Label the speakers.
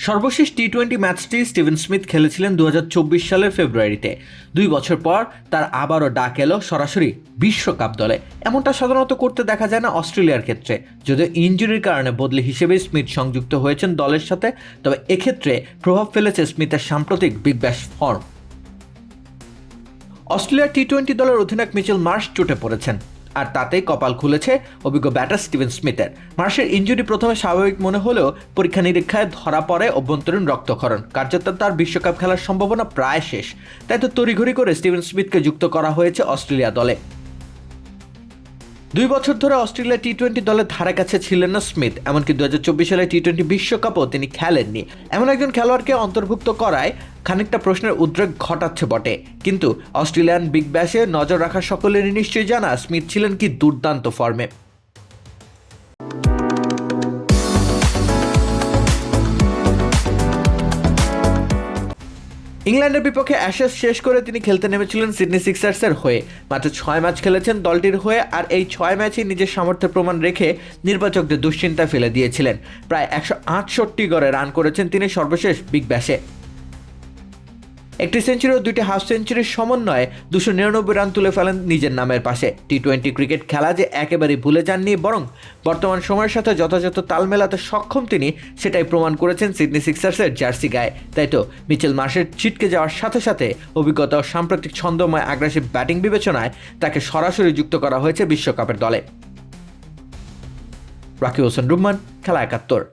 Speaker 1: সর্বশেষ টি-20 ম্যাচটি Steven Smith খেলেছিলেন 2024 সালের ফেব্রুয়ারিতে। 2 বছর পর তার আবারও ডাক এলো সরাসরি বিশ্বকাপ দলে। এমনটা সাধারণত করতে দেখা যায় না অস্ট্রেলিয়ার ক্ষেত্রে, যদিও ইনজুরির কারণে বদলি হিসেবে স্মিথ সংযুক্ত হয়েছেন দলের সাথে। তবে এক্ষেত্রে প্রভাব ফেলেছে স্মিথের সাম্প্রতিক বিগ ব্যাশ ফর্ম। অস্ট্রেলিয়ার টি-20 দলের অধিনায়ক মিচেল মার্শ চোটে পড়েছেন, আর তাতেই কপাল খুলেছে অভিজ্ঞ ব্যাটার স্টিভেন স্মিথের। মার্শের ইনজুরি প্রথমে স্বাভাবিক মনে হলেও পরীক্ষা নিরীক্ষায় ধরা পড়ে অভ্যন্তরীণ রক্তক্ষরণ। কার্যত তার বিশ্বকাপ খেলার সম্ভাবনা প্রায় শেষ। তাই তো তড়িঘড়ি করে স্টিভেন স্মিথকে যুক্ত করা হয়েছে অস্ট্রেলিয়া দলে। 2 বছর ধরে অস্ট্রেলিয়া টি-20 দলের ধারে কাছে ছিলেন না স্মিথ। এমনকি 2024 সালে টি-20 বিশ্বকাপও তিনি খেলেননি। এমন একজন খেলোয়াড়কে অন্তর্ভুক্ত করায় খানিকটা প্রশ্নের উদ্রেক ঘটাচ্ছে বটে। কিন্তু অস্ট্রেলিয়ান বিগ ব্যাশে নজর রাখা সকলেরই নিশ্চয়ই জানা স্মিথ ছিলেন কি দুর্দান্ত ফর্মে। ইংল্যান্ডের বিপক্ষে অ্যাশেজ শেষ করে তিনি খেলতে নেমেছিলেন সিডনি সিক্সার্সের হয়ে। মাত্র 6 ম্যাচ খেলেছেন দলটির হয়ে, আর এই 6 ম্যাচেই নিজের সামর্থ্যের প্রমাণ রেখে নির্বাচকদের দুশ্চিন্তায় ফেলে দিয়েছিলেন। প্রায় 168 গড়ে রান করেছেন তিনি সর্বশেষ বিগ ব্যাশে। একটি সেঞ্চুরি ও 2টি হাফ সেঞ্চুরির সমন্বয়ে 299 রান তুলে ফেলেন নিজের নামের পাশে। টি-20 ক্রিকেট খেলা যে একেবারেই ভুলে যাননি, বরং বর্তমান সময়ের সাথে যথাযথ তাল মেলাতে সক্ষম তিনি, সেটাই প্রমাণ করেছেন সিডনি সিক্সার্সের জার্সি গায়ে। তাই তো মিচেল মার্শের ছিটকে যাওয়ার সাথে সাথে অভিজ্ঞতা ও সাম্প্রতিক ছন্দময় আগ্রাসী ব্যাটিং বিবেচনায় তাকে সরাসরি যুক্ত করা হয়েছে বিশ্বকাপের দলে। রাকিব হোসেন রুম্মান, খেলা 71।